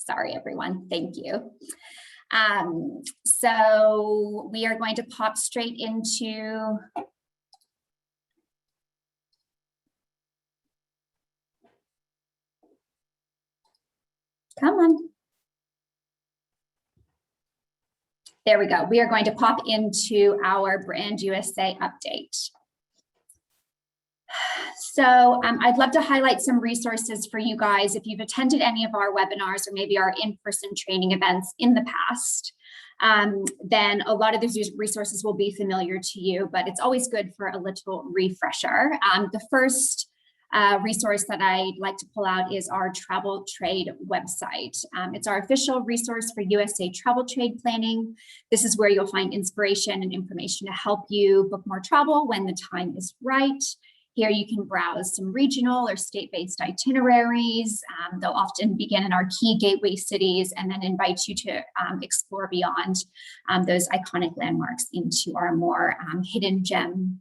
Sorry, everyone. Thank you. So we are going to pop straight into come on. There we go. We are going to pop into our Brand USA update. So I'd love to highlight some resources for you guys. If you've attended any of our webinars or maybe our in-person training events in the past, then a lot of these resources will be familiar to you, but it's always good for a little refresher. The first resource that I'd like to pull out is our travel trade website. It's our official resource for USA travel trade planning. This is where you'll find inspiration and information to help you book more travel when the time is right. Here you can browse some regional or state-based itineraries. They'll often begin in our key gateway cities and then invite you to explore beyond those iconic landmarks into our more hidden gem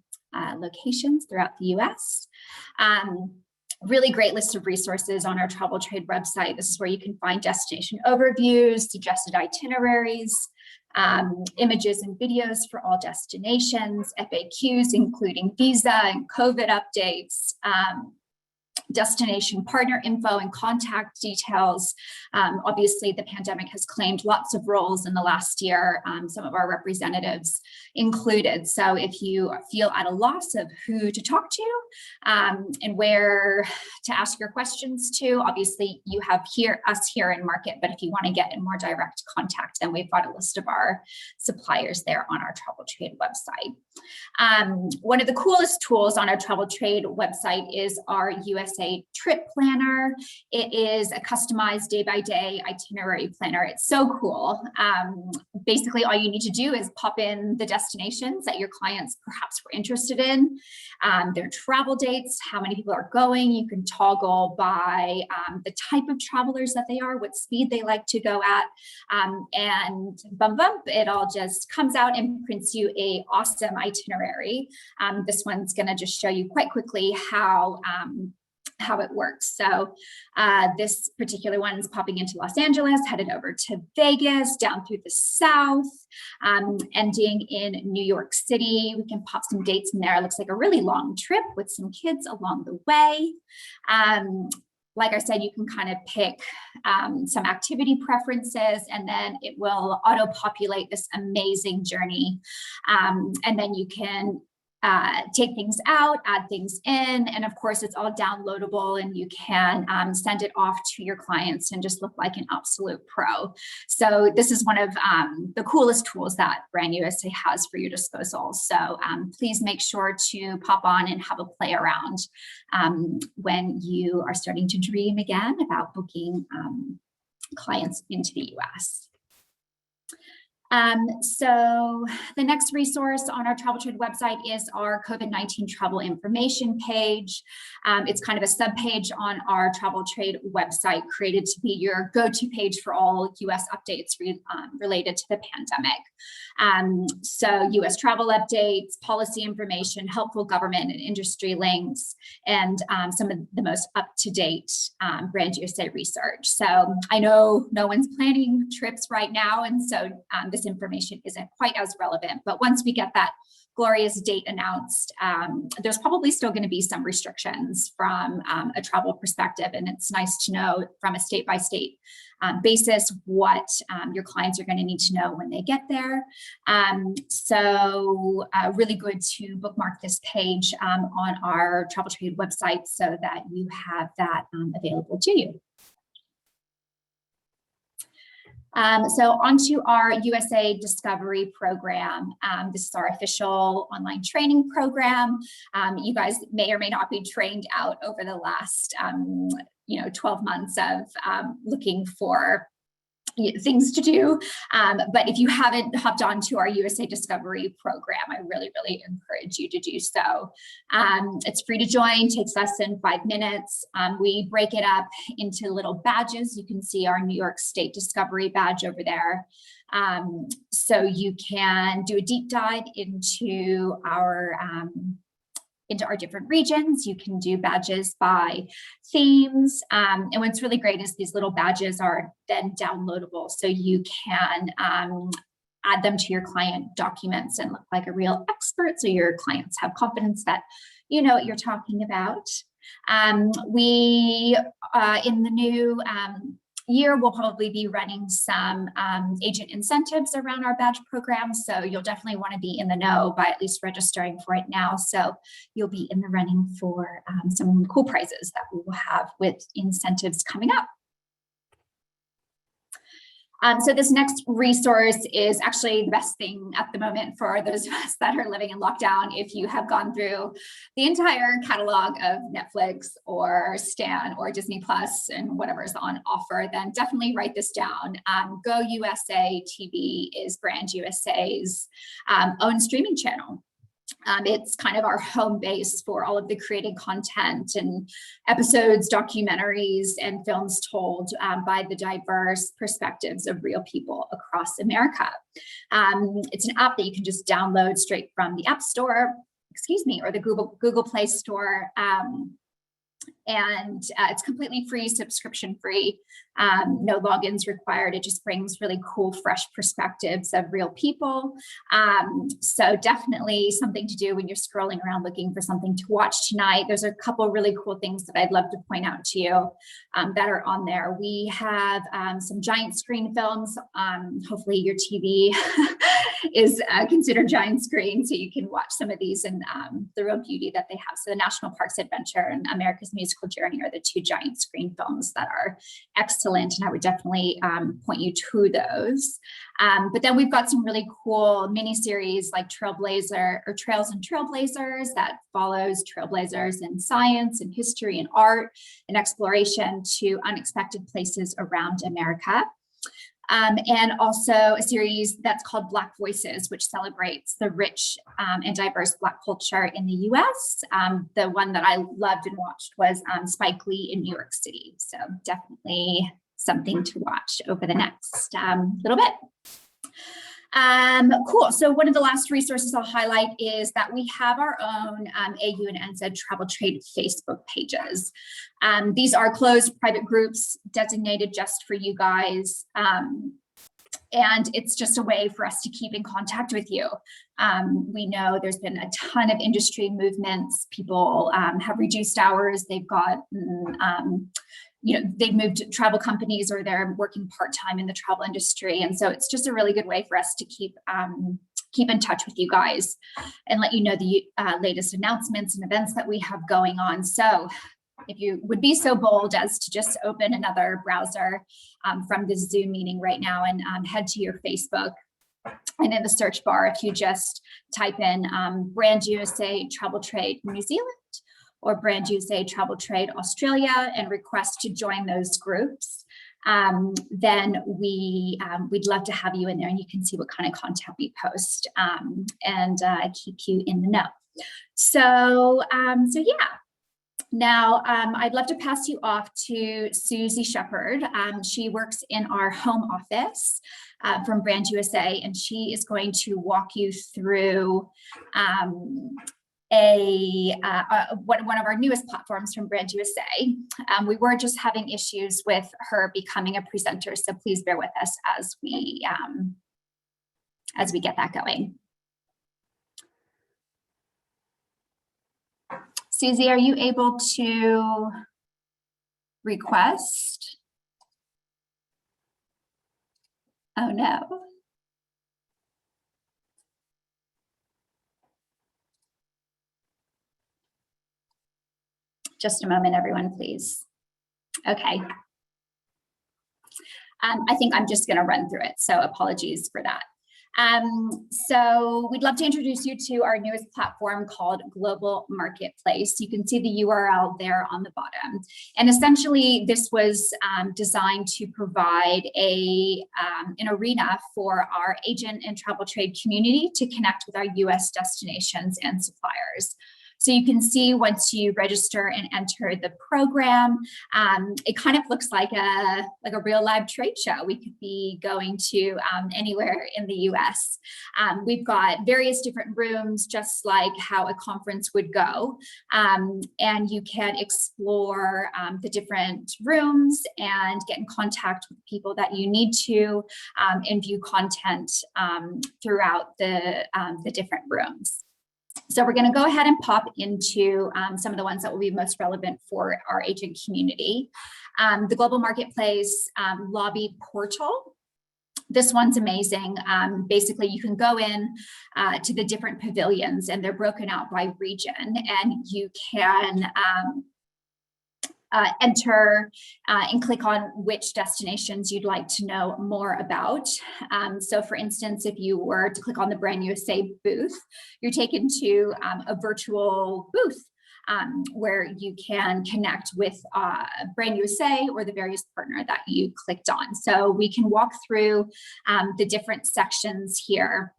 locations throughout the US. Really great list of resources on our travel trade website. This is where you can find destination overviews, suggested itineraries, images and videos for all destinations, FAQs, including visa and COVID updates, destination partner info and contact details. Obviously, the pandemic has claimed lots of roles in the last year, some of our representatives included. So if you feel at a loss of who to talk to and where to ask your questions to, obviously you have us here in market, but if you want to get in more direct contact, then we've got a list of our suppliers there on our travel trade website. One of the coolest tools on our travel trade website is our USA trip planner. It is a customized day-by-day itinerary planner. It's so cool. Basically, all you need to do is pop in the destinations that your clients perhaps were interested in, their travel dates, how many people are going. You can toggle by the type of travelers that they are, what speed they like to go at, and bum bump, it all just comes out and prints you a awesome itinerary. This one's going to just show you quite quickly how it works. So this particular one is popping into Los Angeles, headed over to Vegas, down through the South, ending in New York City. We can pop some dates in there. It looks like a really long trip with some kids along the way. Like I said, you can kind of pick some activity preferences, and then it will auto-populate this amazing journey. And then you can take things out, add things in, and of course it's all downloadable and you can send it off to your clients and just look like an absolute pro. So this is one of the coolest tools that Brand USA has for your disposal. So please make sure to pop on and have a play around when you are starting to dream again about booking clients into the US. So the next resource on our travel trade website is our COVID-19 travel information page. It's kind of a subpage on our travel trade website created to be your go-to page for all US updates related to the pandemic. So US travel updates, policy information, helpful government and industry links, and some of the most up-to-date Brand USA research. So I know no one's planning trips right now, and so this information isn't quite as relevant, but once we get that glorious date announced, there's probably still going to be some restrictions from a travel perspective, and it's nice to know from a state-by-state basis what your clients are going to need to know when they get there. So really good to bookmark this page on our travel trade website so that you have that available to you. So onto our USA Discovery program. This is our official online training program. You guys may or may not be trained out over the last 12 months of looking for things to do. But if you haven't hopped onto our USA Discovery program, I really, really encourage you to do so. It's free to join, takes less than 5 minutes. We break it up into little badges. You can see our New York State Discovery badge over there. So you can do a deep dive into our into our different regions. You can do badges by themes. And what's really great is these little badges are then downloadable. So you can add them to your client documents and look like a real expert. So your clients have confidence that you know what you're talking about. We, in the new year, we'll probably be running some agent incentives around our badge program. So you'll definitely want to be in the know by at least registering for it now. So you'll be in the running for some cool prizes that we will have with incentives coming up. So this next resource is actually the best thing at the moment for those of us that are living in lockdown. If you have gone through the entire catalog of Netflix or Stan or Disney Plus and whatever is on offer, then definitely write this down. Go USA TV is Brand USA's own streaming channel. It's kind of our home base for all of the created content and episodes, documentaries, and films told by the diverse perspectives of real people across America. It's an app that you can just download straight from the App Store, or the Google Play Store. And it's completely free, subscription free, no logins required. It just brings really cool, fresh perspectives of real people. So definitely something to do when you're scrolling around looking for something to watch tonight. There's a couple really cool things that I'd love to point out to you that are on there. We have some giant screen films. Hopefully your TV is considered giant screen, so you can watch some of these and the real beauty that they have. So the National Parks Adventure and America's Musical Journey are the two giant screen films that are excellent, and I would definitely point you to those. But then we've got some really cool mini series like Trails and Trailblazers that follows trailblazers in science and history and art and exploration to unexpected places around America. And also a series that's called Black Voices, which celebrates the rich and diverse Black culture in the US. The one that I loved and watched was Spike Lee in New York City. So definitely something to watch over the next little bit. Cool. So one of the last resources I'll highlight is that we have our own AU and NZ travel trade Facebook pages. These are closed private groups designated just for you guys. And it's just a way for us to keep in contact with you. We know there's been a ton of industry movements. People have reduced hours. They've got they've moved to travel companies or they're working part-time in the travel industry. And so it's just a really good way for us to keep in touch with you guys and let you know the latest announcements and events that we have going on. So if you would be so bold as to just open another browser from this Zoom meeting right now and head to your Facebook, and in the search bar, if you just type in Brand USA Travel Trade New Zealand or Brand USA Travel Trade Australia and request to join those groups, then we'd love to have you in there and you can see what kind of content we post and keep you in the know. So yeah. Now, I'd love to pass you off to Susie Shepard. She works in our home office from Brand USA, and she is going to walk you through one of our newest platforms from Brand USA. We were just having issues with her becoming a presenter, so please bear with us as we get that going. Susie, are you able to request? Oh no. Just a moment, everyone, please. Okay. I think I'm just going to run through it, so apologies for that. So we'd love to introduce you to our newest platform called Global Marketplace. You can see the URL there on the bottom. And essentially, this was designed to provide an arena for our agent and travel trade community to connect with our US destinations and suppliers. So you can see once you register and enter the program, it kind of looks like a real live trade show. We could be going to anywhere in the US. We've got various different rooms, just like how a conference would go. And you can explore the different rooms and get in contact with people that you need to, and view content throughout the different rooms. So we're going to go ahead and pop into some of the ones that will be most relevant for our agent community. The Global Marketplace lobby portal. This one's amazing. Basically, you can go in to the different pavilions, and they're broken out by region, and you can enter and click on which destinations you'd like to know more about. So for instance, if you were to click on the Brand USA booth, you're taken to a virtual booth where you can connect with Brand USA or the various partner that you clicked on. So we can walk through the different sections here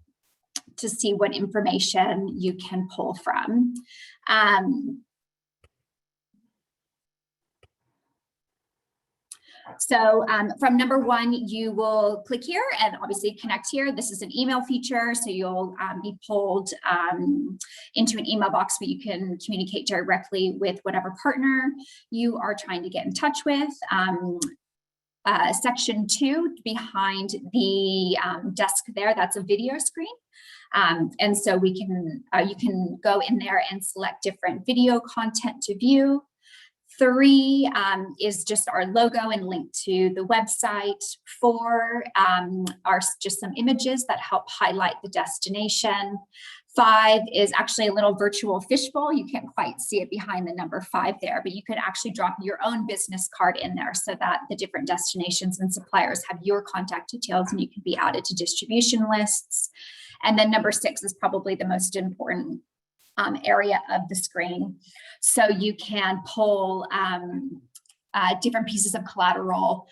to see what information you can pull from. So from number one, you will click here and obviously connect here. This is an email feature, so you'll be pulled into an email box where you can communicate directly with whatever partner you are trying to get in touch with. Section 2, behind the desk there, that's a video screen. And so we can you can go in there and select different video content to view. 3 is just our logo and link to the website. 4 are just some images that help highlight the destination. 5 is actually a little virtual fishbowl. You can't quite see it behind the number 5 there, but you could actually drop your own business card in there so that the different destinations and suppliers have your contact details and you can be added to distribution lists. And then number 6 is probably the most important area of the screen. So you can pull different pieces of collateral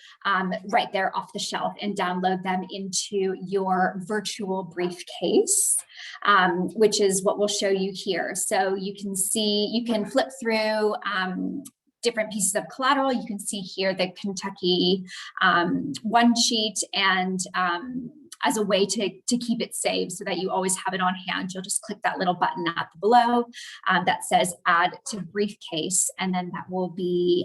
right there off the shelf and download them into your virtual briefcase, which is what we'll show you here. So you can see, you can flip through different pieces of collateral. You can see here the Kentucky one sheet, and as a way to keep it saved so that you always have it on hand, you'll just click that little button at the below that says add to briefcase, and then that will be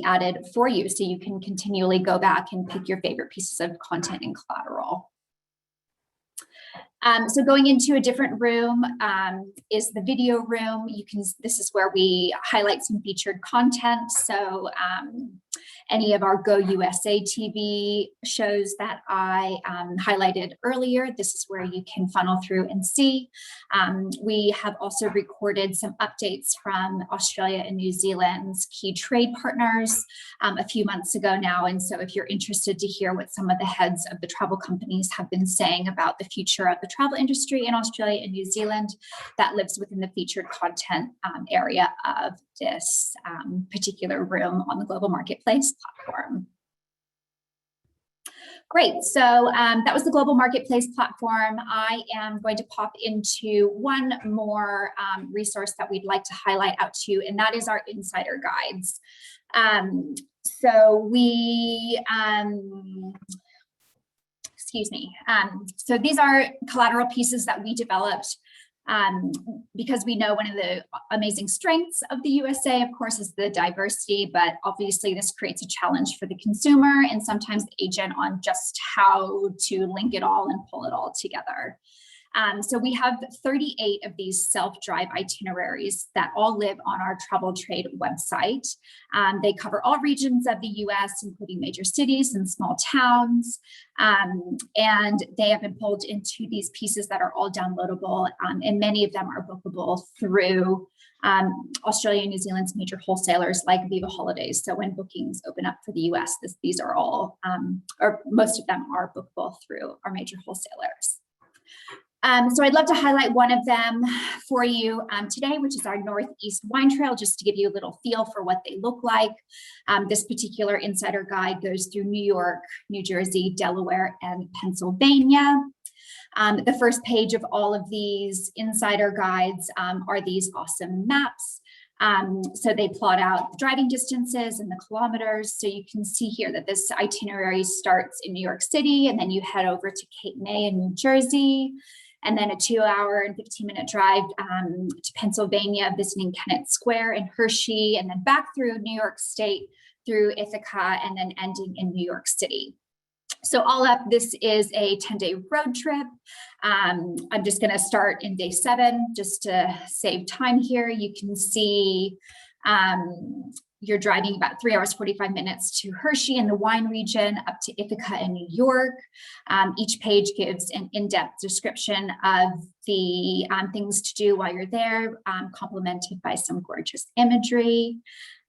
added for you, so you can continually go back and pick your favorite pieces of content and collateral. So going into a different room is the video room. This is where we highlight some featured content. So any of our Go USA TV shows that I highlighted earlier, this is where you can funnel through and see. We have also recorded some updates from Australia and New Zealand's key trade partners a few months ago now. And so if you're interested to hear what some of the heads of the travel companies have been saying about the future of the travel industry in Australia and New Zealand, that lives within the featured content area of this particular room on the Global Marketplace platform. Great, so that was the Global Marketplace platform. I am going to pop into one more resource that we'd like to highlight out to you, and that is our insider guides. So we, excuse me. So these are collateral pieces that we developed because we know one of the amazing strengths of the USA, of course, is the diversity, but obviously this creates a challenge for the consumer and sometimes the agent on just how to link it all and pull it all together. So we have 38 of these self-drive itineraries that all live on our Travel Trade website. They cover all regions of the US, including major cities and small towns. And they have been pulled into these pieces that are all downloadable, and many of them are bookable through Australia and New Zealand's major wholesalers like Viva Holidays. So when bookings open up for the US, these are all, or most of them are bookable through our major wholesalers. So I'd love to highlight one of them for you today, which is our Northeast Wine Trail, just to give you a little feel for what they look like. This particular insider guide goes through New York, New Jersey, Delaware, and Pennsylvania. The first page of all of these insider guides are these awesome maps. So they plot out the driving distances and the kilometers. So you can see here that this itinerary starts in New York City, and then you head over to Cape May in New Jersey, and then a 2-hour and 15-minute drive to Pennsylvania, visiting Kennett Square and Hershey, and then back through New York State, through Ithaca, and then ending in New York City. So all up, this is a 10-day road trip. I'm just going to start in day 7 just to save time here. You can see you're driving about 3 hours, 45 minutes to Hershey in the wine region, up to Ithaca in New York. Each page gives an in-depth description of the things to do while you're there, complemented by some gorgeous imagery.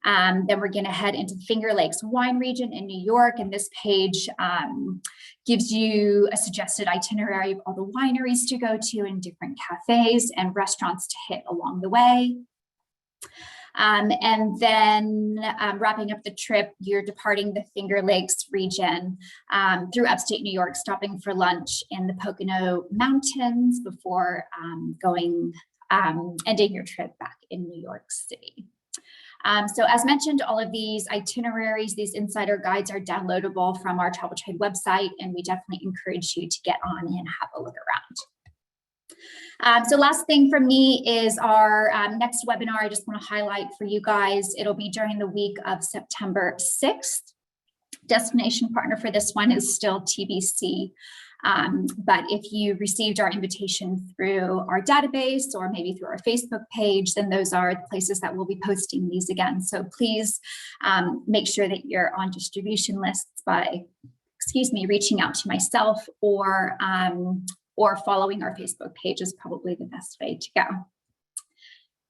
Then we're going to head into the Finger Lakes wine region in New York, and this page gives you a suggested itinerary of all the wineries to go to and different cafes and restaurants to hit along the way. And then wrapping up the trip, you're departing the Finger Lakes region through upstate New York, stopping for lunch in the Pocono Mountains before ending your trip back in New York City. So as mentioned, all of these itineraries, these insider guides are downloadable from our Travel Trade website, and we definitely encourage you to get on and have a look around. So last thing from me is our next webinar. I just want to highlight for you guys, it'll be during the week of September 6th. Destination partner for this one is still TBC. But if you received our invitation through our database or maybe through our Facebook page, then those are the places that we'll be posting these again. So please make sure that you're on distribution lists by, reaching out to myself or following our Facebook page is probably the best way to go.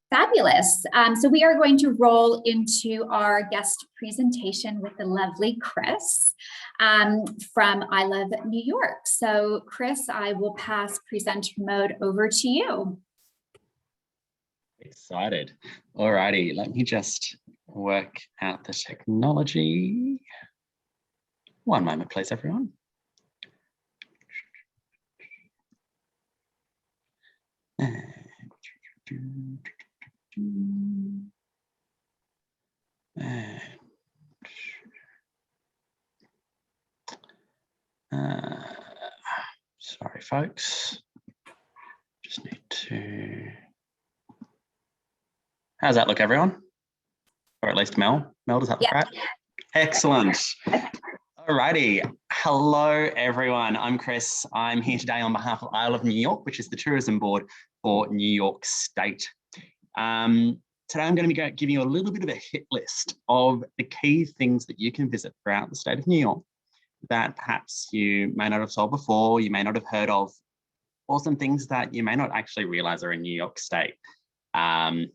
Fabulous. So we are going to roll into our guest presentation with the lovely Chris from I Love New York. So Chris, I will pass presenter mode over to you. Excited. All righty, let me just work out the technology. One moment, please, everyone. Sorry, folks. Just need to. How's that look, everyone? Or at least Mel? Mel, does that look right? Excellent. All righty. Hello, everyone. I'm Chris. I'm here today on behalf of I Love New York, which is the tourism board for New York State. Today, I'm going to be giving you a little bit of a hit list of the key things that you can visit throughout the state of New York that perhaps you may not have saw before, you may not have heard of, or some things that you may not actually realize are in New York State,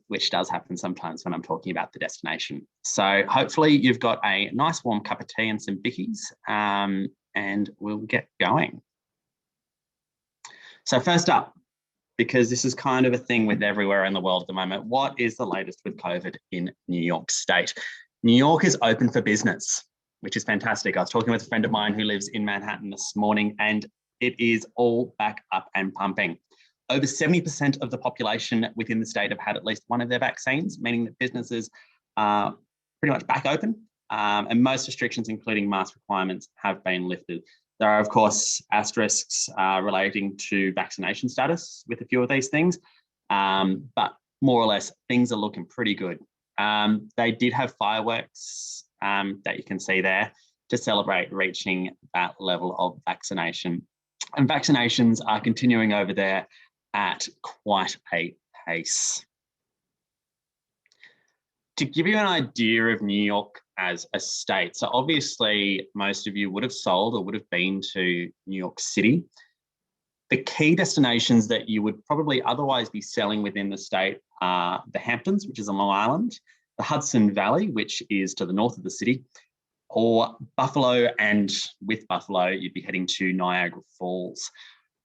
which does happen sometimes when I'm talking about the destination. So hopefully you've got a nice warm cup of tea and some bickies, and we'll get going. So first up, because this is kind of a thing with everywhere in the world at the moment, what is the latest with COVID in New York State? New York is open for business, which is fantastic. I was talking with a friend of mine who lives in Manhattan this morning, and it is all back up and pumping. Over 70% of the population within the state have had at least one of their vaccines, meaning that businesses are pretty much back open, and most restrictions, including mask requirements, have been lifted. There are, of course, asterisks relating to vaccination status with a few of these things, but more or less, things are looking pretty good. They did have fireworks that you can see there to celebrate reaching that level of vaccination. And vaccinations are continuing over there at quite a pace. To give you an idea of New York as a state, so obviously most of you would have sold or would have been to New York City. The key destinations that you would probably otherwise be selling within the state are the Hamptons, which is on Long Island, the Hudson Valley, which is to the north of the city, or Buffalo, and with Buffalo, you'd be heading to Niagara Falls.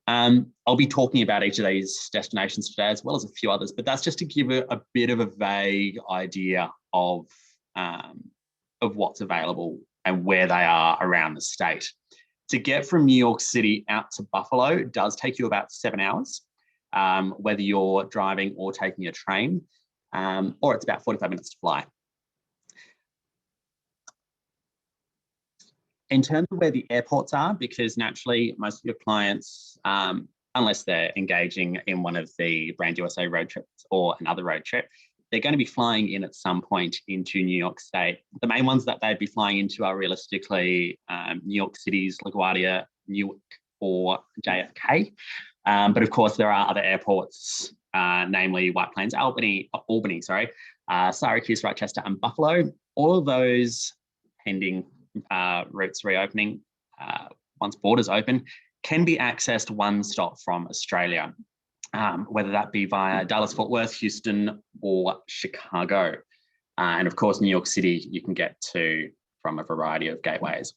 I'll be talking about each of these destinations today, as well as a few others, but that's just to give a bit of a vague idea of what's available and where they are around the state. To get from New York City out to Buffalo does take you about 7 hours, whether you're driving or taking a train, or it's about 45 minutes to fly. In terms of where the airports are, because naturally most of your clients, unless they're engaging in one of the Brand USA road trips or another road trip, they're going to be flying in at some point into New York State. The main ones that they'd be flying into are realistically New York City's LaGuardia, Newark, or JFK. But of course, there are other airports, namely White Plains, Albany, Syracuse, Rochester, and Buffalo. All of those pending routes reopening, once borders open, can be accessed one stop from Australia, whether that be via Dallas, Fort Worth, Houston, or Chicago. And of course, New York City, you can get to from a variety of gateways.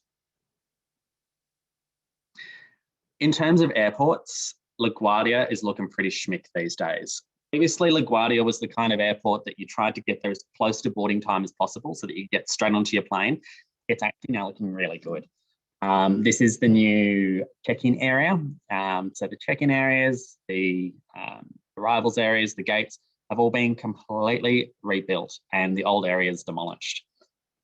In terms of airports, LaGuardia is looking pretty schmick these days. Previously, LaGuardia was the kind of airport that you tried to get there as close to boarding time as possible so that you get straight onto your plane. It's actually now looking really good. This is the new check-in area. So the check-in areas, the arrivals areas, the gates have all been completely rebuilt and the old areas demolished.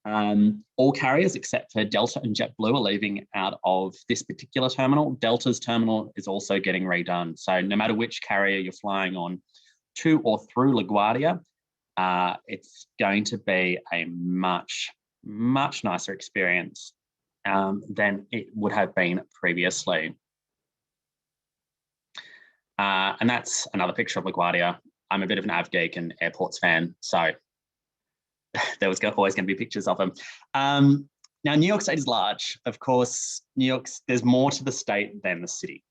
All carriers except for Delta and JetBlue are leaving out of this particular terminal. Delta's terminal is also getting redone. So no matter which carrier you're flying on to or through LaGuardia, it's going to be a much nicer experience than it would have been previously. And that's another picture of LaGuardia. I'm a bit of an av geek and airports fan, so there was always going to be pictures of them. Now, New York State is large. Of course, there's more to the state than the city.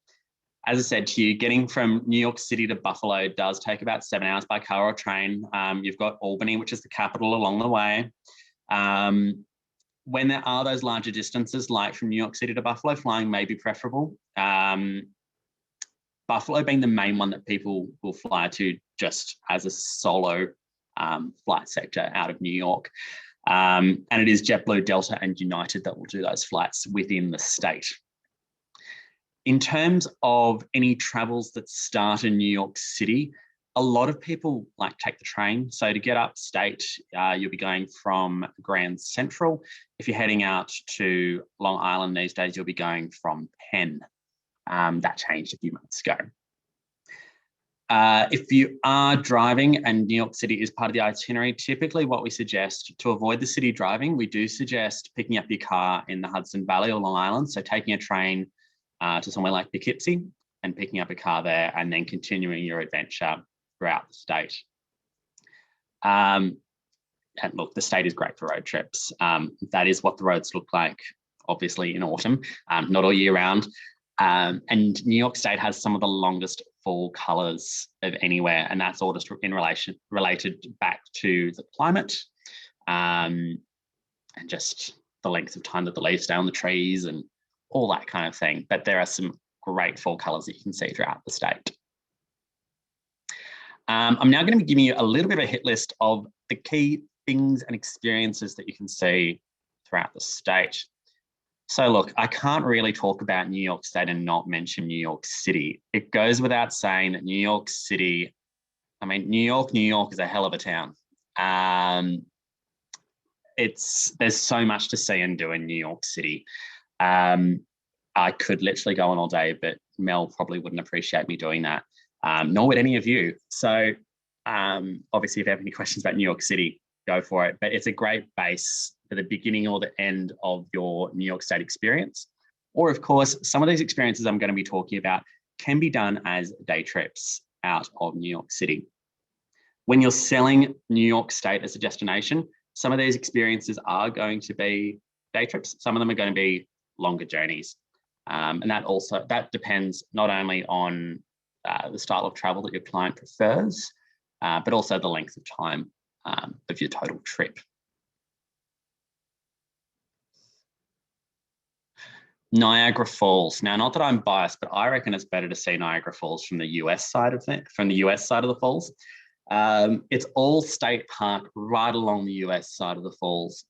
As I said to you, getting from New York City to Buffalo does take about 7 hours by car or train. You've got Albany, which is the capital, along the way. When there are those larger distances, like from New York City to Buffalo, flying may be preferable. Buffalo being the main one that people will fly to just as a solo flight sector out of New York. And it is JetBlue, Delta, and United that will do those flights within the state. In terms of any travels that start in New York City, a lot of people take the train. So to get upstate, you'll be going from Grand Central. If you're heading out to Long Island these days, you'll be going from Penn. That changed a few months ago. If you are driving and New York City is part of the itinerary, typically what we suggest to avoid the city driving, we do suggest picking up your car in the Hudson Valley or Long Island. So taking a train to somewhere like Poughkeepsie and picking up a car there and then continuing your adventure throughout the state. And look, the state is great for road trips. That is what the roads look like, obviously in autumn, not all year round. And New York State has some of the longest fall colours of anywhere, and that's all just related back to the climate and just the length of time that the leaves stay on the trees and all that kind of thing. But there are some great fall colours that you can see throughout the state. I'm now going to be giving you a little bit of a hit list of the key things and experiences that you can see throughout the state. So look, I can't really talk about New York State and not mention New York City. It goes without saying that New York City, New York is a hell of a town. There's so much to see and do in New York City. I could literally go on all day, but Mel probably wouldn't appreciate me doing that, nor would any of you. So obviously, if you have any questions about New York City, go for it. But it's a great base for the beginning or the end of your New York State experience. Or of course, some of these experiences I'm going to be talking about can be done as day trips out of New York City. When you're selling New York State as a destination, some of these experiences are going to be day trips. Some of them are going to be longer journeys. And that depends not only on the style of travel that your client prefers, but also the length of time of your total trip. Niagara Falls. Now, not that I'm biased, but I reckon it's better to see Niagara Falls from the US side of the falls. It's all state park right along the US side of the falls.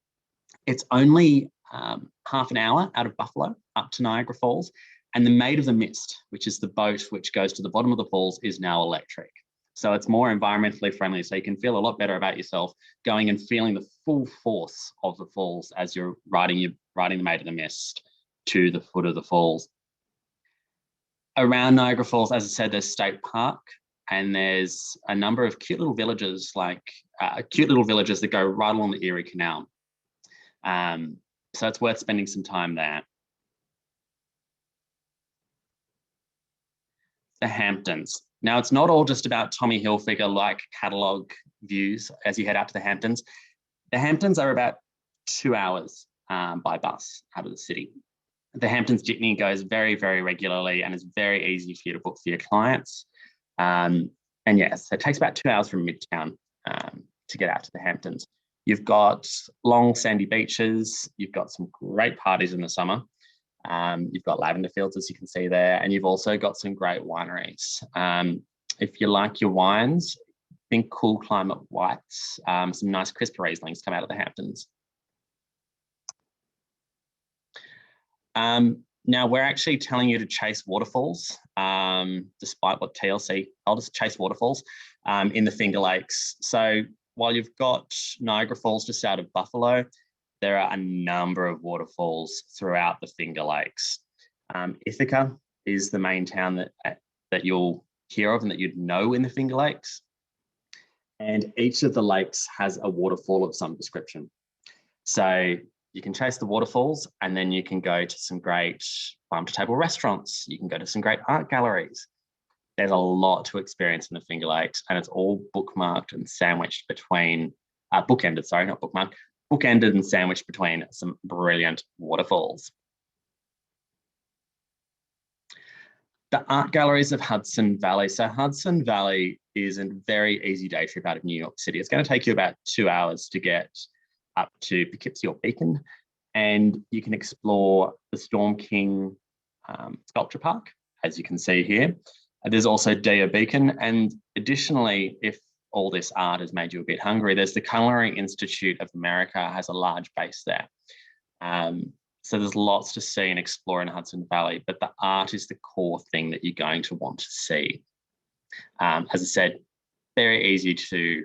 It's only half an hour out of Buffalo, up to Niagara Falls. And the Maid of the Mist, which is the boat which goes to the bottom of the falls, is now electric. So it's more environmentally friendly. So you can feel a lot better about yourself going and feeling the full force of the falls as you're riding the Maid of the Mist to the foot of the falls. Around Niagara Falls, as I said, there's State Park, and there's a number of cute little villages, that go right along the Erie Canal. So it's worth spending some time there. The Hamptons. Now, it's not all just about Tommy Hilfiger-like catalogue views as you head out to the Hamptons. The Hamptons are about 2 hours by bus out of the city. The Hamptons Jitney goes very, very regularly and is very easy for you to book for your clients. And yes, it takes about 2 hours from Midtown to get out to the Hamptons. You've got long sandy beaches. You've got some great parties in the summer. You've got lavender fields, as you can see there, and you've also got some great wineries. If you like your wines, think cool climate whites. Some nice crisp Rieslings come out of the Hamptons. Now, we're actually telling you to chase waterfalls, despite what TLC told us, chase waterfalls in the Finger Lakes. So while you've got Niagara Falls just out of Buffalo, there are a number of waterfalls throughout the Finger Lakes. Ithaca is the main town that you'll hear of and that you'd know in the Finger Lakes. And each of the lakes has a waterfall of some description. So you can chase the waterfalls, and then you can go to some great farm-to-table restaurants. You can go to some great art galleries. There's a lot to experience in the Finger Lakes, and it's all bookmarked and sandwiched between, bookended and sandwiched between some brilliant waterfalls. The art galleries of Hudson Valley. So Hudson Valley is a very easy day trip out of New York City. It's going to take you about 2 hours to get up to Poughkeepsie or Beacon, and you can explore the Storm King Sculpture Park, as you can see here. There's also Dia Beacon, and additionally, if all this art has made you a bit hungry, there's the Culinary Institute of America has a large base there. So there's lots to see and explore in Hudson Valley, but the art is the core thing that you're going to want to see. As I said, very easy to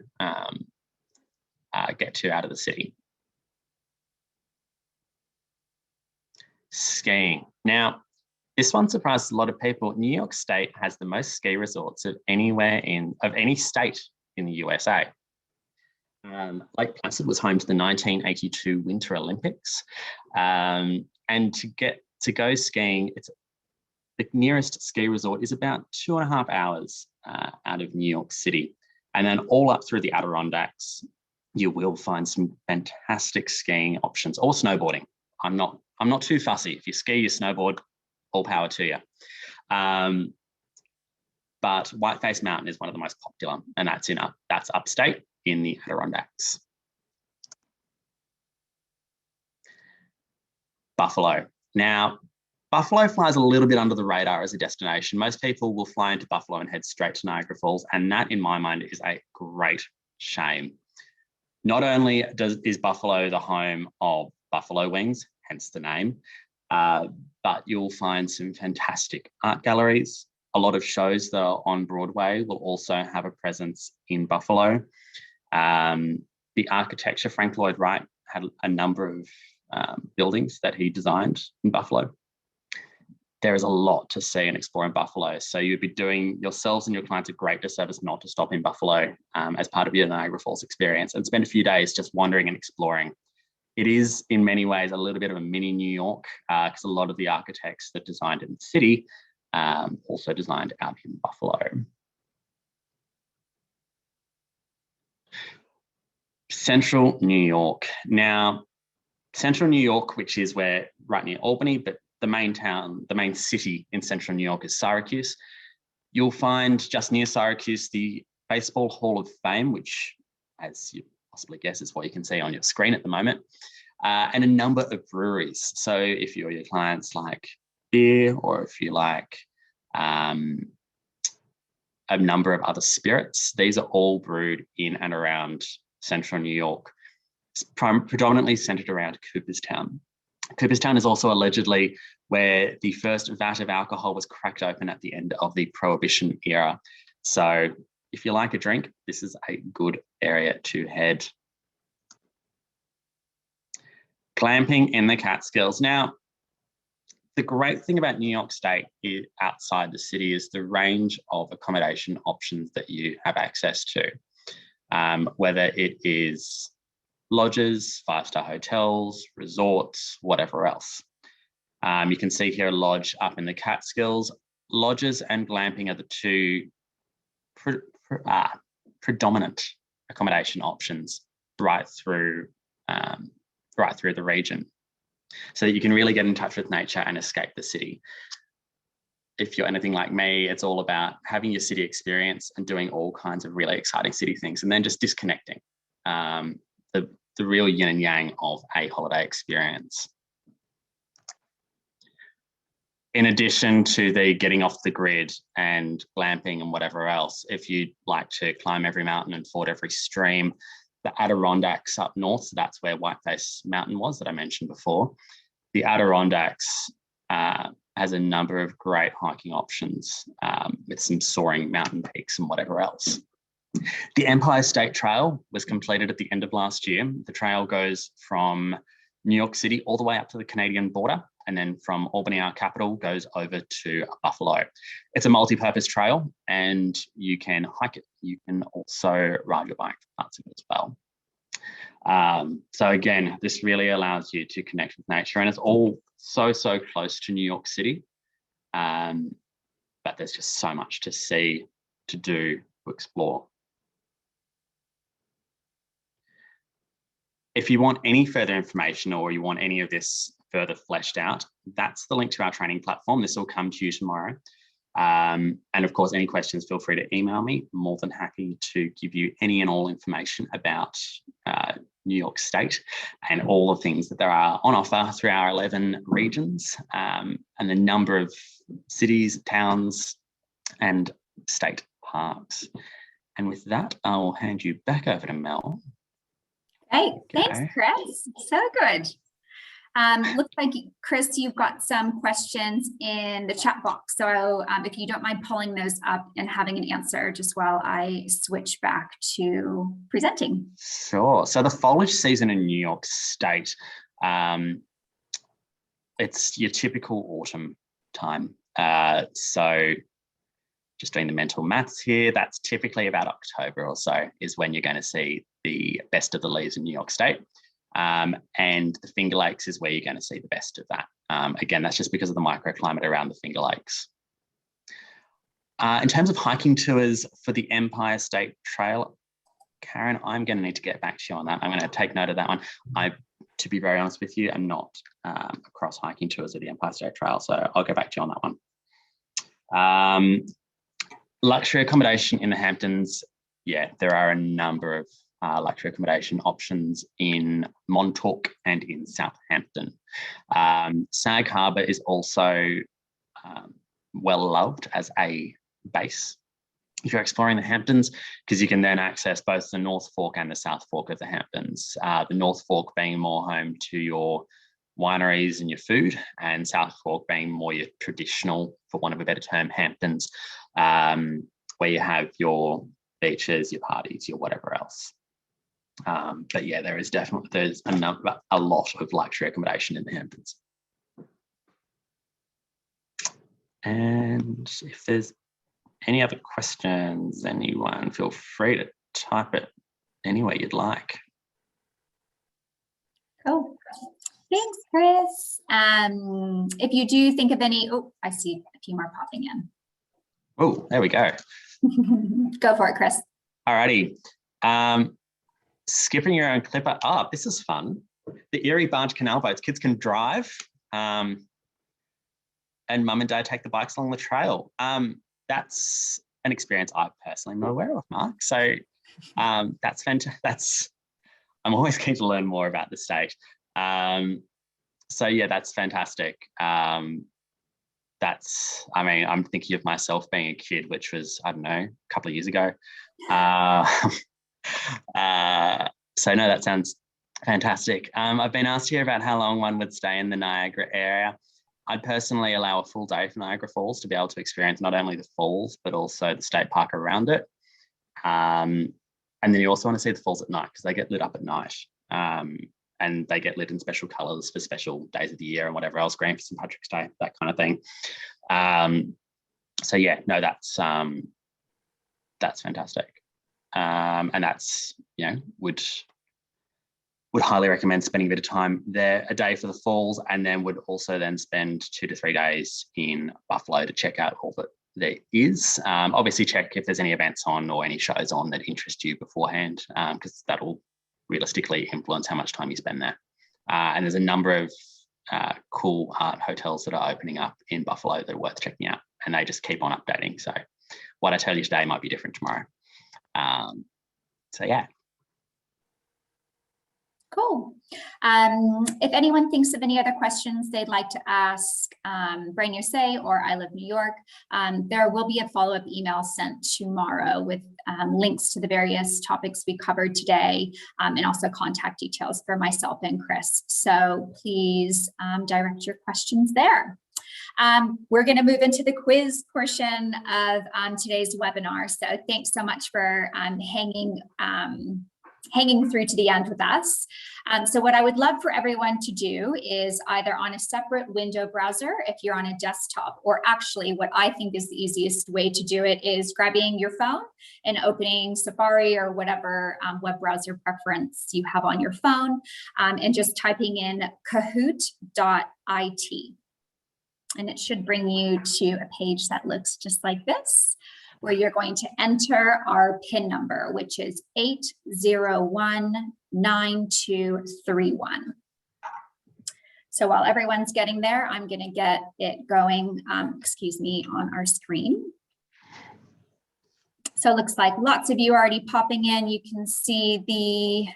get to out of the city. Skiing. Now, this one surprised a lot of people. New York State has the most ski resorts of any state in the USA. Lake Placid was home to the 1982 Winter Olympics. And to go skiing, the nearest ski resort is about 2.5 hours out of New York City. And then all up through the Adirondacks, you will find some fantastic skiing options, or snowboarding. I'm not too fussy. If you ski, you snowboard, all power to you. But Whiteface Mountain is one of the most popular, and that's upstate in the Adirondacks. Buffalo. Now, Buffalo flies a little bit under the radar as a destination. Most people will fly into Buffalo and head straight to Niagara Falls, and that, in my mind, is a great shame. Not only is Buffalo the home of buffalo wings, hence the name, but you'll find some fantastic art galleries. A lot of shows that are on Broadway will also have a presence in Buffalo. The architecture, Frank Lloyd Wright had a number of buildings that he designed in Buffalo. There is a lot to see and explore in Buffalo. So you'd be doing yourselves and your clients a great disservice not to stop in Buffalo as part of your Niagara Falls experience and spend a few days just wandering and exploring. It is in many ways a little bit of a mini New York because a lot of the architects that designed in the city also designed out in Buffalo. Central New York. Now, Central New York, which is right near Albany, but the main city in Central New York is Syracuse. You'll find just near Syracuse the Baseball Hall of Fame, which, as you possibly guess, is what you can see on your screen at the moment, and a number of breweries. So if your clients like beer, or if you like a number of other spirits, these are all brewed in and around Central New York. It's predominantly centered around Cooperstown. Cooperstown is also allegedly where the first vat of alcohol was cracked open at the end of the Prohibition era. So if you like a drink, this is a good area to head. Glamping in the Catskills. Now, the great thing about New York State outside the city is the range of accommodation options that you have access to, whether it is lodges, five-star hotels, resorts, whatever else. You can see here a lodge up in the Catskills. Lodges and glamping are the two predominant accommodation options right through the region, so that you can really get in touch with nature and escape the city. If you're anything like me, it's all about having your city experience and doing all kinds of really exciting city things, and then just disconnecting. The real yin and yang of a holiday experience. In addition to the getting off the grid and glamping and whatever else, if you'd like to climb every mountain and ford every stream, the Adirondacks up north, so that's where Whiteface Mountain was that I mentioned before. The Adirondacks has a number of great hiking options with some soaring mountain peaks and whatever else. The Empire State Trail was completed at the end of last year. The trail goes from New York City all the way up to the Canadian border, and then from Albany, our capital, goes over to Buffalo. It's a multi-purpose trail, and you can hike it. You can also ride your bike for parts of it as well. So again, this really allows you to connect with nature, and it's all so close to New York City. But there's just so much to see, to do, to explore. If you want any further information or you want any of this further fleshed out, that's the link to our training platform. This will come to you tomorrow. And of course, any questions, feel free to email me. I'm more than happy to give you any and all information about New York State and all the things that there are on offer through our 11 regions, and the number of cities, towns, and state parks. And with that, I will hand you back over to Mel. Hey, thanks, Chris. So good. Looks like, Chris, you've got some questions in the chat box. So if you don't mind pulling those up and having an answer just while I switch back to presenting. Sure. So the foliage season in New York State, it's your typical autumn time. So just doing the mental maths here, that's typically about October or so is when you're going to see the best of the leaves in New York State. And the Finger Lakes is where you're going to see the best of that. Again, that's just because of the microclimate around the Finger Lakes. In terms of hiking tours for the Empire State Trail, Karen, I'm going to need to get back to you on that. I'm going to take note of that one. To be very honest with you, I'm not across hiking tours of the Empire State Trail, so I'll get back to you on that one. Luxury accommodation in the Hamptons. Yeah, there are a number of luxury accommodation options in Montauk and in Southampton. Sag Harbor is also well loved as a base if you're exploring the Hamptons, because you can then access both the North Fork and the South Fork of the Hamptons. The North Fork being more home to your wineries and your food, and South Fork being more your traditional, for want of a better term, Hamptons, where you have your beaches, your parties, your whatever else. But yeah, there's a lot of luxury accommodation in the Hamptons. And if there's any other questions, anyone, feel free to type it any way you'd like. Cool. Thanks, Chris. If you do think of any, oh, I see a few more popping in. Oh, there we go. Go for it, Chris. Alrighty. Skipping your own clipper. Oh, this is fun. The Erie Barge Canal boats. Kids can drive, and mum and dad take the bikes along the trail. That's an experience I personally am not aware of, Mark. So that's fantastic. I'm always keen to learn more about the state. So yeah, that's fantastic. I'm thinking of myself being a kid, which was, I don't know, a couple of years ago. So no, that sounds Fantastic. I've been asked here about how long one would stay in the Niagara area. I'd personally allow a full day for Niagara Falls to be able to experience not only the falls, but also the state park around it. And then you also want to see the falls at night because they get lit up at night. And they get lit in special colours for special days of the year and whatever else, Grand for St. Patrick's Day, that kind of thing. So yeah, no, that's fantastic. And that's, you know, would highly recommend spending a bit of time there, a day for the falls, and then would also then spend 2 to 3 days in Buffalo to check out all that there is. Obviously check if there's any events on or any shows on that interest you beforehand, because that'll realistically influence how much time you spend there. And there's a number of cool art hotels that are opening up in Buffalo that are worth checking out, and they just keep on updating. So what I tell you today might be different tomorrow. So yeah. Cool. If anyone thinks of any other questions they'd like to ask Brain USA or I Live New York, there will be a follow-up email sent tomorrow with links to the various topics we covered today, and also contact details for myself and Chris. So please direct your questions there. We're going to move into the quiz portion of today's webinar. So thanks so much for hanging through to the end with us. So what I would love for everyone to do is either on a separate window browser, if you're on a desktop, or actually what I think is the easiest way to do it is grabbing your phone and opening Safari or whatever web browser preference you have on your phone, and just typing in kahoot.it. And it should bring you to a page that looks just like this, where you're going to enter our PIN number, which is 8019231. So while everyone's getting there, I'm going to get it going, on our screen. So it looks like lots of you are already popping in. You can see the,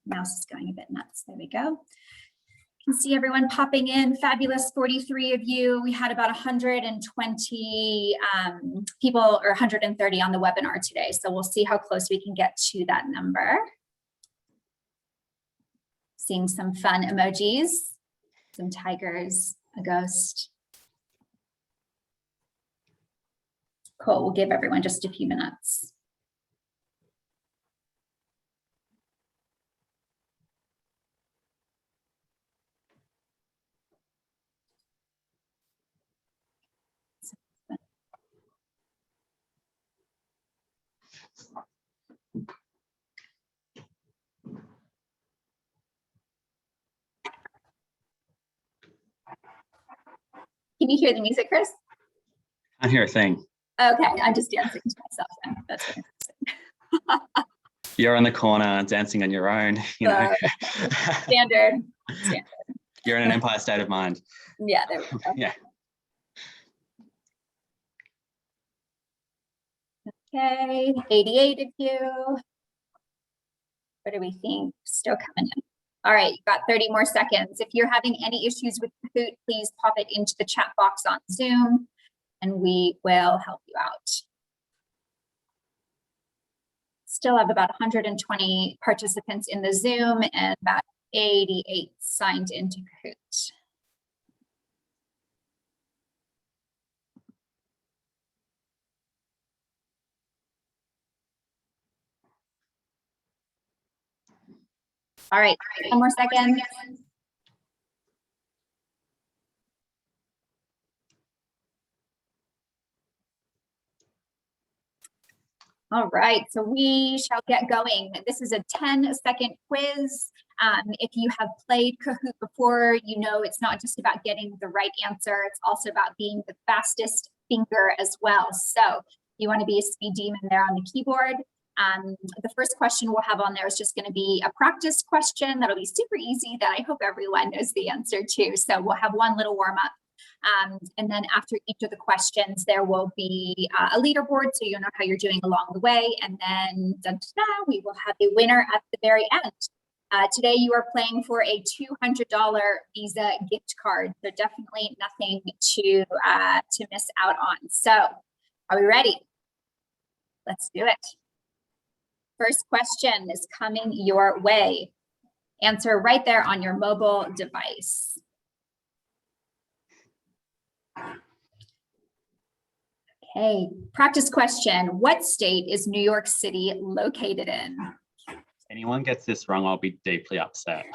mouse is going a bit nuts. There we go. You can see everyone popping in. Fabulous, 43 of you. We had about 120 people, or 130 on the webinar today. So we'll see how close we can get to that number. Seeing some fun emojis, some tigers, a ghost. Cool, we'll give everyone just a few minutes. Can you hear the music, Chris? I hear a thing. Okay, I'm just dancing to myself then. That's interesting. You're on the corner dancing on your own, you know. Standard. You're in an Empire State of Mind. Yeah, there we go. Yeah. Okay, 88 of you. What do we think? Still coming in. All right, you've got 30 more seconds. If you're having any issues with Kahoot, please pop it into the chat box on Zoom and we will help you out. Still have about 120 participants in the Zoom and about 88 signed into Kahoot. All right, 1 more second. All right, so we shall get going. This is a 10-second quiz. If you have played Kahoot before, you know it's not just about getting the right answer, it's also about being the fastest thinker as well. So you want to be a speed demon there on the keyboard. The first question we'll have on there is just going to be a practice question that'll be super easy that I hope everyone knows the answer to. So we'll have one little warm up. And then after each of the questions, there will be a leaderboard so you'll know how you're doing along the way. And then we will have a winner at the very end. Today you are playing for a $200 Visa gift card. So definitely nothing to miss out on. So are we ready? Let's do it. First question is coming your way. Answer right there on your mobile device. Okay, practice question. What state is New York City located in? If anyone gets this wrong, I'll be deeply upset.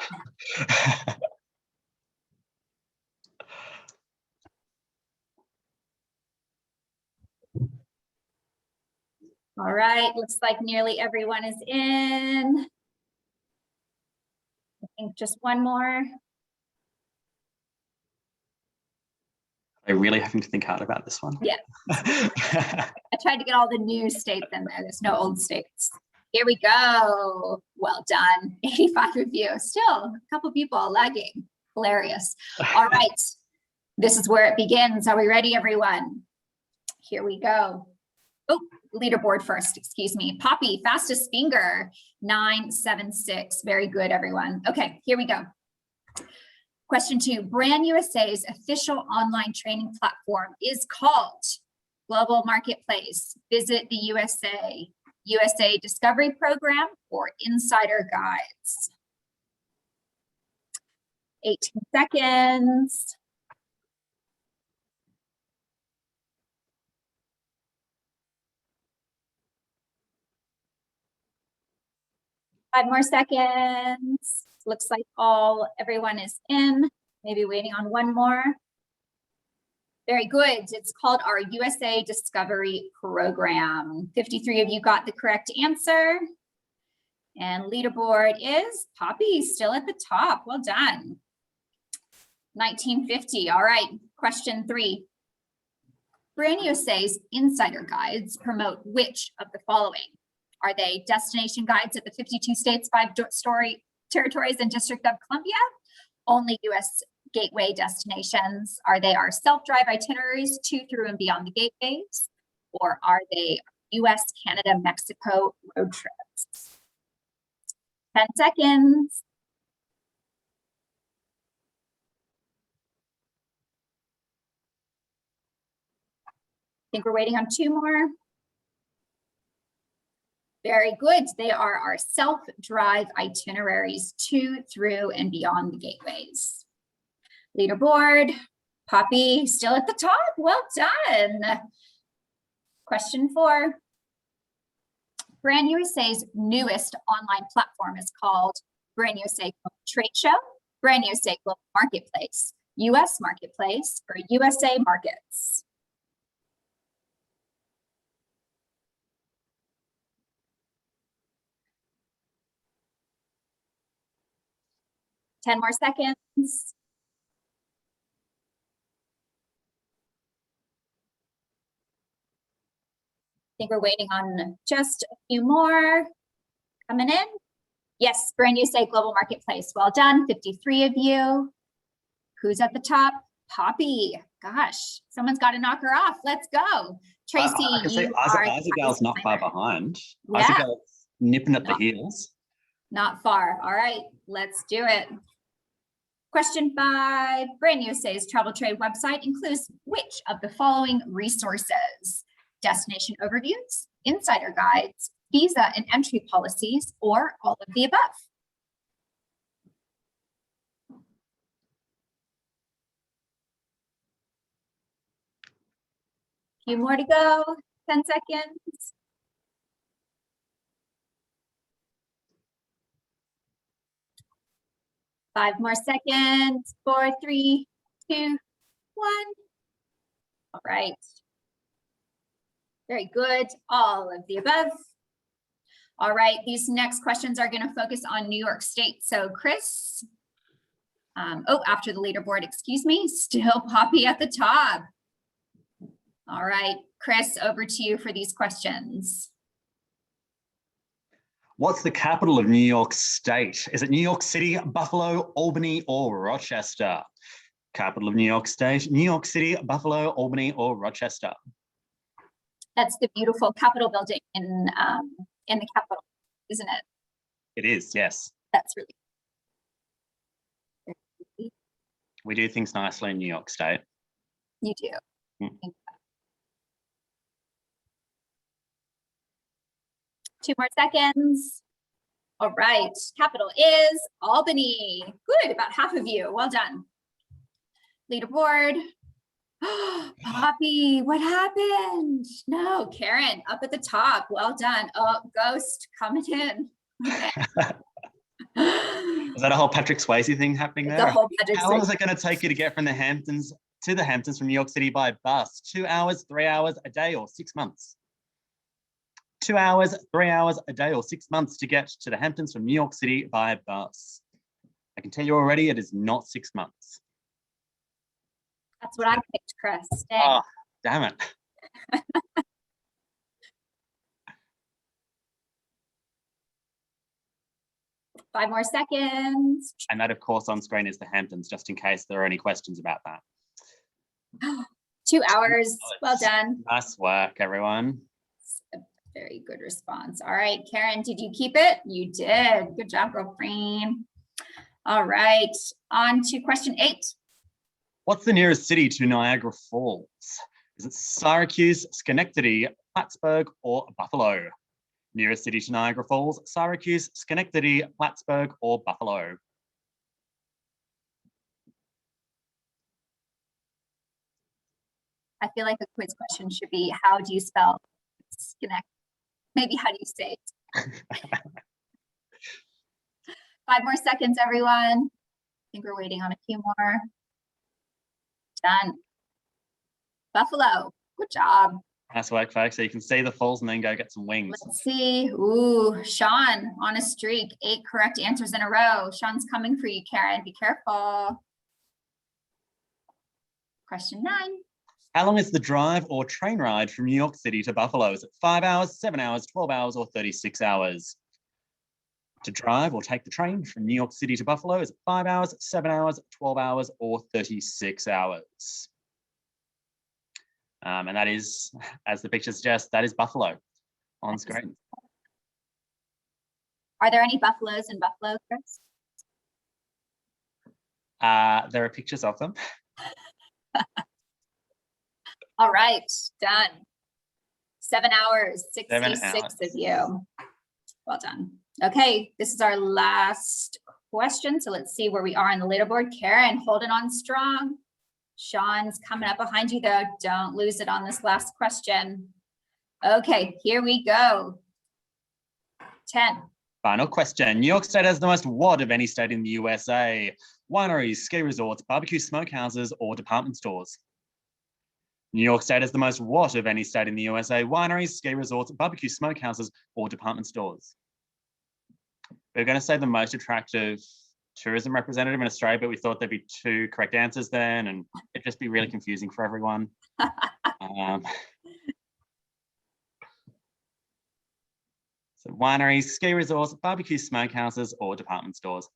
All right, looks like nearly everyone is in. I think just one more. I'm really having to think hard about this one. Yeah. I tried to get all the new states in there. There's no old states. Here we go. Well done. 85 of you. Still a couple people lagging. Hilarious. All right. This is where it begins. Are we ready, everyone? Here we go. Oh, leaderboard first, excuse me. Poppy, fastest finger, 976. Very good, everyone. Okay, here we go. Question 2, Brand USA's official online training platform is called Global Marketplace, Visit the USA, USA Discovery Program, or Insider Guides. 18 seconds. Five more seconds. Looks like everyone is in. Maybe waiting on one more. Very good. It's called our USA Discovery Program. 53 of you got the correct answer. And leaderboard is Poppy, still at the top. Well done. 1950. All right. Question 3. Brand USA's Insider Guides promote which of the following? Are they destination guides at the 52 states, 5-story territories, and District of Columbia? Only U.S. gateway destinations? Are they our self-drive itineraries to, through, and beyond the gateways? Or are they U.S., Canada, Mexico road trips? 10 seconds. I think we're waiting on 2 more. Very good. They are our self-drive itineraries to, through, and beyond the gateways. Leaderboard, Poppy, still at the top. Well done. Question 4. Brand USA's newest online platform is called Brand USA Global Trade Show, Brand USA Global Marketplace, US Marketplace, or USA Markets. Ten more seconds. I think we're waiting on just a few more coming in. Yes, Brand USA Global Marketplace. Well done, 53 of you. Who's at the top? Poppy. Gosh, someone's got to knock her off. Let's go. Tracy, I can say Isagel's not far behind. Yeah. Isagel's nipping at the heels. Not far. All right, let's do it. Question 5, Brand USA's travel trade website includes which of the following resources? Destination overviews, insider guides, visa and entry policies, or all of the above? A few more to go, 10 seconds. Five more seconds. 4, 3, 2, 1. All right. Very good. All of the above. All right. These next questions are going to focus on New York State. So Chris, after the leaderboard, excuse me, still Poppy at the top. All right, Chris, over to you for these questions. What's the capital of New York State? Is it New York City, Buffalo, Albany, or Rochester? Capital of New York State, New York City, Buffalo, Albany, or Rochester? That's the beautiful Capitol building in the Capitol, isn't it? It is, yes. That's really. We do things nicely in New York State. You do. 2 more seconds. All right, capital is Albany. Good, about half of you, well done. Leaderboard. Poppy, what happened? No, Karen, up at the top, well done. Oh, Ghost coming in. Okay. Is that a whole Patrick Swayze thing happening there? The whole Patrick How long Swayze. is it going to take you to get from the Hamptons to the Hamptons from New York City by bus? 2 hours, 3 hours, a day, or 6 months? 2 hours, 3 hours, a day, or 6 months to get to the Hamptons from New York City by bus. I can tell you already, it is not 6 months. That's what I picked, Chris. Dang. Oh, damn it. 5 more seconds. And that, of course, on screen is the Hamptons, just in case there are any questions about that. 2 hours. Well done. Nice work, everyone. A very good response. All right, Karen, did you keep it? You did. Good job, girlfriend. All right, on to question 8. What's the nearest city to Niagara Falls? Is it Syracuse, Schenectady, Plattsburgh, or Buffalo? Nearest city to Niagara Falls, Syracuse, Schenectady, Plattsburgh, or Buffalo? I feel like a quiz question should be, how do you spell Schenectady? Maybe how do you say it? 5 more seconds, everyone. I think we're waiting on a few more. Done. Buffalo, good job. Nice work, folks. So you can see the falls and then go get some wings. Let's see. Ooh, Sean on a streak. 8 correct answers in a row. Sean's coming for you, Karen. Be careful. Question 9. How long is the drive or train ride from New York City to Buffalo? Is it 5 hours, 7 hours, 12 hours, or 36 hours? To drive or take the train from New York City to Buffalo, is it 5 hours, 7 hours, 12 hours, or 36 hours? And that is, as the picture suggests, that is Buffalo on screen. Are there any buffaloes in Buffalo, Chris? There are pictures of them. All right, done. 7 hours, 66 7 hours. of you. Well done. Okay, this is our last question. So let's see where we are on the leaderboard. Karen, holding on strong. Sean's coming up behind you though. Don't lose it on this last question. Okay, here we go. 10. Final question. New York State has the most what of any state in the USA? Wineries, ski resorts, barbecue smokehouses, or department stores? New York State has the most what of any state in the USA? Wineries, ski resorts, barbecue smokehouses, or department stores? We're going to say the most attractive tourism representative in Australia, but we thought there'd be 2 correct answers then, and it'd just be really confusing for everyone. So wineries, ski resorts, barbecue smokehouses, or department stores?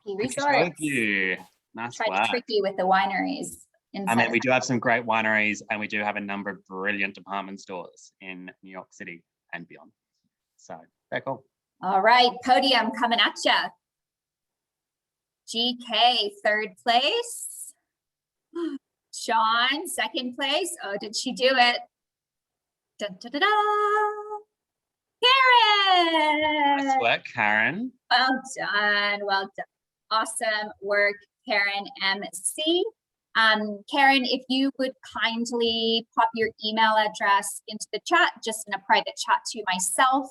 Ski Good resorts. job, you. Nice Tried work. to trick you with the wineries. I mean, we do have some great wineries, and we do have a number of brilliant department stores in New York City and beyond. So, very cool. All right, podium coming at you. GK, 3rd place. Sean, 2nd place. Oh, did she do it? Dun, dun, dun, dun. Karen! Nice work, Karen. Well done, well done. Awesome work, Karen MC. Karen, if you would kindly pop your email address into the chat, just in a private chat to myself,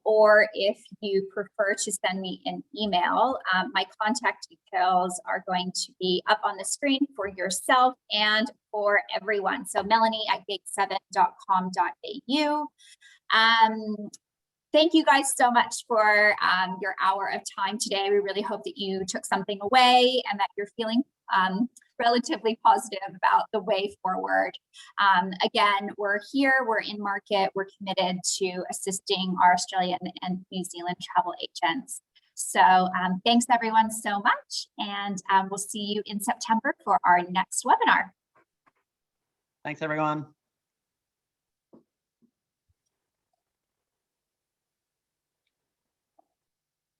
or if you prefer to send me an email, my contact details are going to be up on the screen for yourself and for everyone. So melanie@gate7.com.au. Thank you guys so much for your hour of time today. We really hope that you took something away and that you're feeling relatively positive about the way forward. Again, we're here, we're in market, we're committed to assisting our Australian and New Zealand travel agents. So thanks everyone so much, and we'll see you in September for our next webinar. Thanks, everyone.